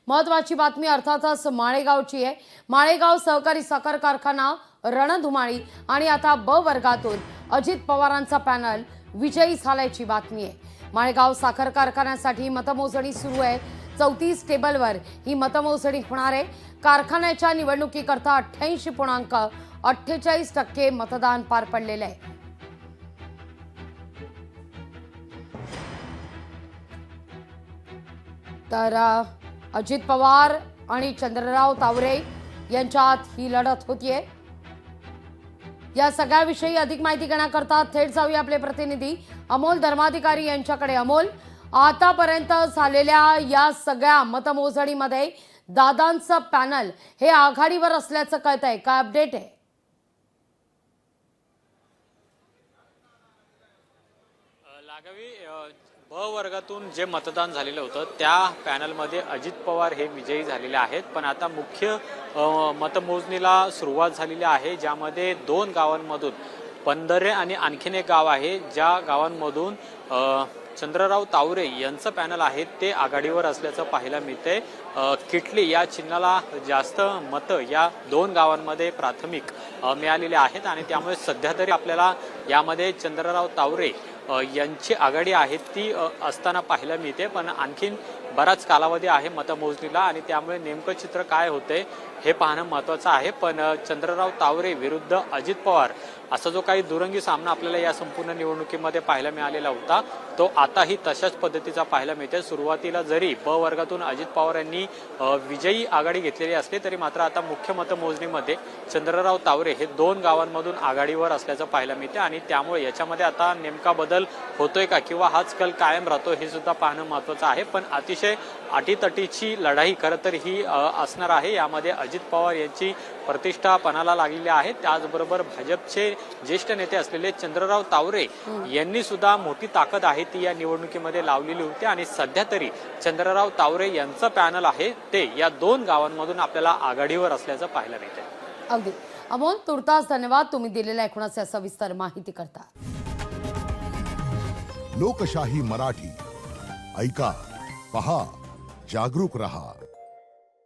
महत्त्वाची बातमी अर्थातच माळेगावची आहे। माळेगाव सहकारी साखर कारखाना रणधुमाळी आणि आता ब वर्गातून अजित पवारांचा पॅनल विजयी झाल्याची बातमी आहे। माळेगाव साखर कारखान्यासाठी मतमोजणी सुरू आहे। 34 टेबलवर ही मतमोजणी होणार आहे। कारखान्याच्या निवडणुकीकरता 88.48% मतदान पार पडलेले आहे। तर अजित पवार आणि चंद्रराव तावरे यांच्यात ही लढत होतीये। या सगळ्याविषयी अधिक माहिती घेण्याकरता थेट जाऊया आपले प्रतिनिधी अमोल धर्माधिकारी यांच्याकडे। अमोल, आतापर्यंत झालेल्या या सगळ्या मतमोजणीमध्ये दादांचं पॅनल हे आघाडीवर असल्याचं कळतंय, काय अपडेट आहे? ब वर्गातून जे मतदान झालेलं होतं त्या पॅनलमध्ये अजित पवार हे विजयी झालेले आहेत। पण आता मुख्य मतमोजणीला सुरुवात झालेली आहे, ज्यामध्ये 2 गावांमधून पंधरे आणि आणखीन एक गाव आहे, ज्या गावांमधून चंद्रराव तावरे यांचं पॅनल आहे ते आघाडीवर असल्याचं पाहायला मिळते। किटली या चिन्हाला जास्त मतं या 2 गावांमध्ये प्राथमिक मिळालेली आहेत आणि त्यामुळे सध्या तरी आपल्याला यामध्ये चंद्रराव तावरे यांची आघाडी आहे ती असताना पाहायला मिळते। पण आणखीन बराच कालावधी आहे मतमोजणीला आणि त्यामुळे नेमकं चित्र काय होते हे पाहणं महत्त्वाचं आहे। पण चंद्रराव तावरे विरुद्ध अजित पवार असा जो काही दुरंगी सामना आपल्याला या संपूर्ण निवडणुकीमध्ये पाहायला मिळालेला होता तो आताही तशाच पद्धतीचा पाहायला मिळते। सुरुवातीला जरी ब वर्गातून अजित पवार यांनी विजयी आघाडी घेतलेली असली तरी मात्र आता मुख्य मतमोजणीमध्ये चंद्रराव तावरे हे 2 गावांमधून आघाडीवर असल्याचं पाहायला मिळते आणि त्यामुळे याच्यामध्ये आता नेमका बदल होतोय का किंवा हाच कल कायम राहतो हे सुद्धा पाहणं महत्त्वाचं आहे। पण अतिशय अटीतटीची लढाई खरं तर ही असणार आहे। यामध्ये अजित पवार यांची प्रतिष्ठा पणाला लागलेली आहे। त्याचबरोबर भाजपचे ज्येष्ठ नेते असलेले चंद्रराव तावरे यांनी सुद्धा मोठी ताकद आहे ती या निवडणुकीमध्ये लावलेली होती आणि सध्या तरी चंद्रराव तावरे यांचं पॅनल आहे ते या 2 गावांमधून आपल्याला आघाडीवर असल्याचं पाहायला मिळते। अगदी अमोल, तुर्तास धन्यवाद तुम्ही दिलेल्या एकूणच सविस्तर माहिती करता। लोकशाही मराठी ऐका, पहा, जागरूक रहा।